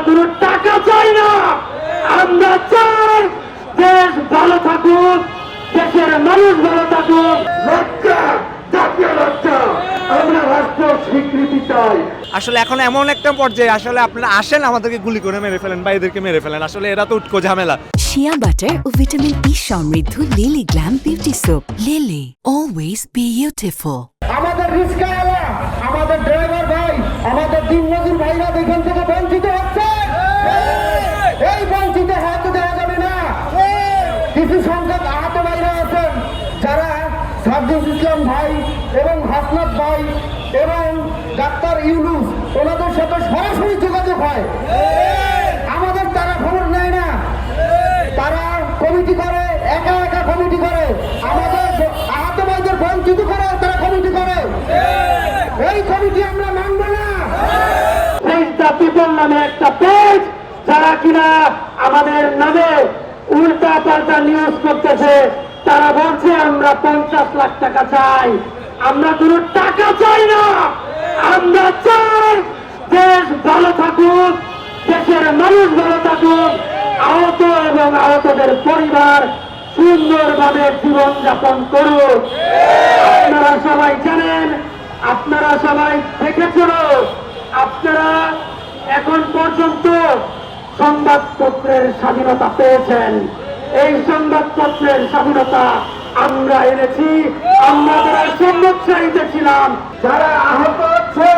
কোনো টাকা চাই না, আমরা চাই দেশ ভালো থাকুক, দেশের মানুষ ভালো থাকুক। লজ্জা, জাতীয় লজ্জা, আমরা রাষ্ট্র স্বীকৃতি চাই। আসলে এখন এমন একটা পর্যায়ে আসলে আপনারা আসেন আমাদেরকে গুলি করে মেরে ফেলেন বা এদেরকে মেরে ফেলেন, আসলে এরা তো উটকো ঝামেলা। শিয়া বাটার ও ভিটামিন ই সমৃদ্ধ lily glam beauty soap. Lily, always beautiful. আমাদের রিস্কাওয়ালা, আমাদের ড্রাইভার ভাই, আমাদের দিনমজুর ভাইরা এখান থেকে বঞ্চিত হচ্ছে। এই বঞ্চিত হতে দেওয়া যাবে না। কিছু সংখ্যক আহত ভাইরা আছেন যারা সার্জিস ইসলাম ভাই এবং হাসনাত ভাই এবং ডাক্তার ইউনুস ওনাদের সাথে সরাসরি যোগাযোগ হয়। আমাদের তারা খবর নেয় না, তারা কমিটি করে, একা একা কমিটি করে, আমাদের আহত ভাইদের বঞ্চিত করে তারা কমিটি করে। এই কমিটি আমরা মানব না। পেজ দ্য পিপল নামে একটা পেজ, যারা কিনা আমাদের নামে উল্টা পাল্টা নিউজ করতেছে, তারা বলছে আমরা 50 লাখ টাকা চাই। আমরা কোনো টাকা চাই না, আমরা চাই দেশ ভালো থাকুক, দেশের মানুষ ভালো থাকুক, আহত এবং আহতদের পরিবার সুন্দরভাবে জীবনযাপন করুক। আপনারা সবাই জানেন, আপনারা সবাই দেখেছেন, আপনারা এখন পর্যন্ত সংবাদপত্রের স্বাধীনতা পেয়েছেন। এই সংবাদপত্রের স্বাধীনতা আমরা এনেছি, আমরা যারা সম্মুখসারিতে ছিলাম, যারা আহত হচ্ছে,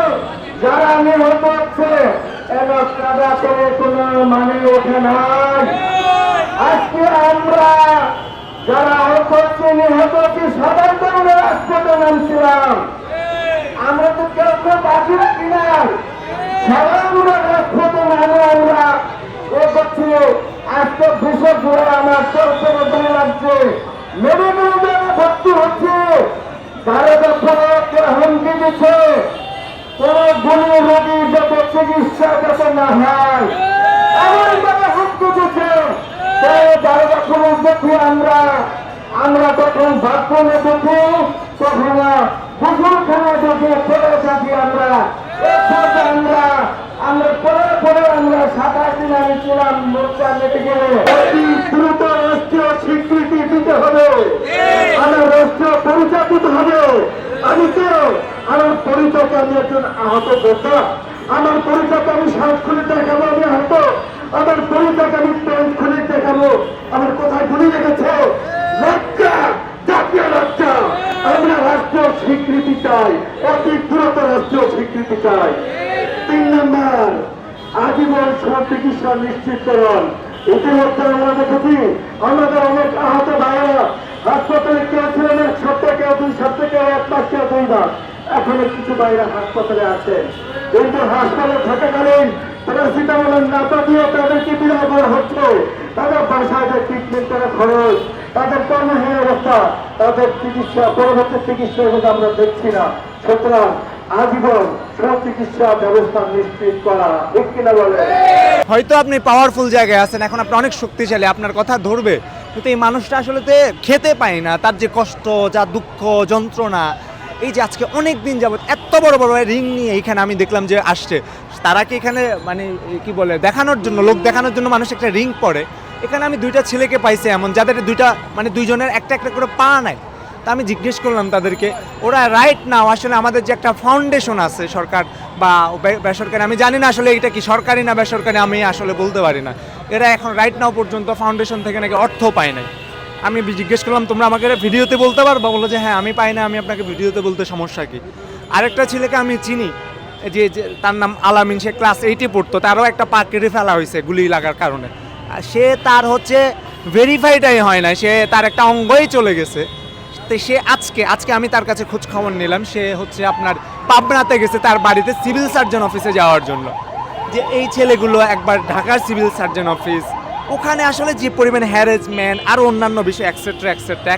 যারা নিহত হচ্ছে, এরা কাদা করে কোনো মানে ওঠে নাই। আজকে আমরা যারা আহত হচ্ছে, নিহত হচ্ছে, সবার কারণে রাজপথে নামছিলাম। আমরা তো কেউ কেউ বাকি রাখি না, সবাই আমরা রাজপথে নামে আমরা এ করছি। আজকে 200 জোড়া আমার চলতে বদলে লাগছে, মেরে মেরে ভর্তি হচ্ছে, তারা দপ্তরে হুমকি দিচ্ছে কোন গুলি রোগী যাতে চিকিৎসা যাতে না হয়, এমন ভাবে হুমকি দিচ্ছে। তারা পুলিশ দেখি আমরা তখন বাথরুমে দেখি, তখন গোসলখানা দেখি, পরে থাকি আমরা পরে আমরা 27 দিন আমি ছিলাম মোর্চা মেটে গেলে। অতি দ্রুত রাষ্ট্রীয় স্বীকৃতি দিতে হবে, আমার রাষ্ট্রীয় পরিচয় দিতে হবে। আমি তো আমার পরিচয়কে আমি একজন আহত যোদ্ধা, আমার পরিচয়কে আমি শ্বাস খুলে দেখাবো আমি আহত, আমার পরিচয়কে আমি প্যান্ট খুলে দেখাবো আমার কোথায় গুলি লেগেছে। লজ্জা, জাতীয় লজ্জা, আমরা রাষ্ট্রীয় স্বীকৃতি চাই, অতি দ্রুত রাষ্ট্রীয় স্বীকৃতি চাই। 3 নম্বর, আজীবন চিকিৎসা নিশ্চিতকরণ। ইতিমধ্যে আমরা দেখেছি আমাদের অনেক আহত ভাইয়েরা হাসপাতালে কেউ ছিলেন 1 সপ্তাহ, কেউ 2 সপ্তাহ, কেউ 1 মাস, কেউ 2 মাস। এখনো কিছু ভাইরা হাসপাতালে আছে, কিন্তু হাসপাতালে থাকাকালীন প্যারাসিটামলের নাতা দিয়ে তাদেরকে বিদায় করা হচ্ছে। তাদের বাসায় যে ট্রিটমেন্টের খরচ, তাদের কর্মহীন অবস্থা, তাদের চিকিৎসা, পরবর্তী চিকিৎসা আমরা দেখছি না। সুতরাং আজীবন চিকিৎসা ব্যবস্থা নিশ্চিত করা, ঠিক কিনা বলে? হয়তো আপনি পাওয়ারফুল জায়গায় আছেন, এখন আপনি অনেক শক্তিশালী, আপনার কথা ধরবে, কিন্তু এই মানুষটা আসলে খেতে পায় না, তার যে কষ্ট, যা দুঃখ যন্ত্রণা, এই যে আজকে অনেক দিন যাবত এত বড় বড় রিং নিয়ে এইখানে আমি দেখলাম যে আসছে, তারা কি এখানে মানে কি বলে দেখানোর জন্য, লোক দেখানোর জন্য মানুষ একটা রিং পরে। এখানে আমি 2টা ছেলেকে পাইছি এমন, যাদের মানে দুইজনের একটা একটা করে পা নাই। তা আমি জিজ্ঞেস করলাম তাদেরকে, ওরা রাইট নাও আসলে আমাদের যে একটা ফাউন্ডেশন আছে সরকার বা বেসরকারি, আমি জানি না আসলে এটা কি সরকারি না বেসরকারি, আমি আসলে বলতে পারি না, এরা এখন রাইট নাও পর্যন্ত ফাউন্ডেশন থেকে নাকি অর্থ পায় নাই। আমি জিজ্ঞেস করলাম তোমরা আমাকে ভিডিওতে বলতে পারবা? বললো যে হ্যাঁ আমি পাই না, আমি আপনাকে ভিডিওতে বলতে সমস্যা কি। আরেকটা ছেলেকে আমি চিনি, যে তার নাম আলামিন, সে ক্লাস 8-এ পড়তো, তারও একটা পা কেটে ফেলা হয়েছে গুলি লাগার কারণে। সে তার ভেরিফাইডাই হয় না, সে তার একটা অঙ্গই চলে গেছে। তো সে আজকে আমি তার কাছে খোঁজ খবর নিলাম, সে আপনার পাবনাতে গেছে তার বাড়িতে সিভিল সার্জন অফিসে যাওয়ার জন্য। যে এই ছেলেগুলো একবার ঢাকার সিভিল সার্জন অফিস, ওখানে আসলে যে পরিমাণ হ্যারাসমেন্ট আর অন্যান্য বিষয় এক্সেট্রা এক্সেট্রা,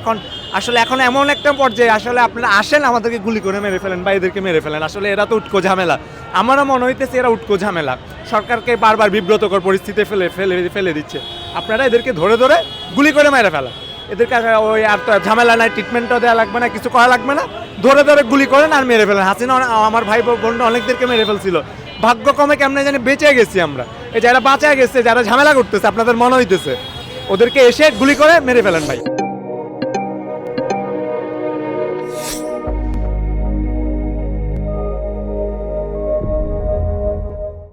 এখন এমন একটা পর্যায়ে আসলে আপনারা আসেন আমাদেরকে গুলি করে মেরে ফেলেন বা এদেরকে মেরে ফেলেন, আসলে এরা তো উটকো ঝামেলা। আমারও মনে হইতেছে এরা উটকো ঝামেলা, সরকারকে বারবার বিব্রতকর পরিস্থিতি ফেলে দিচ্ছে। আপনারা এদেরকে ধরে ধরে গুলি করে মেরে ফেলা, এদেরকে ওই আর তো ঝামেলা নাই, ট্রিটমেন্টও দেওয়া লাগবে না, কিছু করা লাগবে না, ধরে ধরে গুলি করেন আর মেরে ফেলেন। হাসিনা আমার ভাই বোনরা অনেকদেরকে মেরে ফেলছিল, ভাগ্যক্রমে কেমনে জানি বেঁচে গেছি আমরা। এই যারা বাঁচা গেছে, যারা ঝামেলা করতেছে, আপনাদের মনে হইতেছে ওদেরকে এসে গুলি করে মেরে ফেলেন ভাই।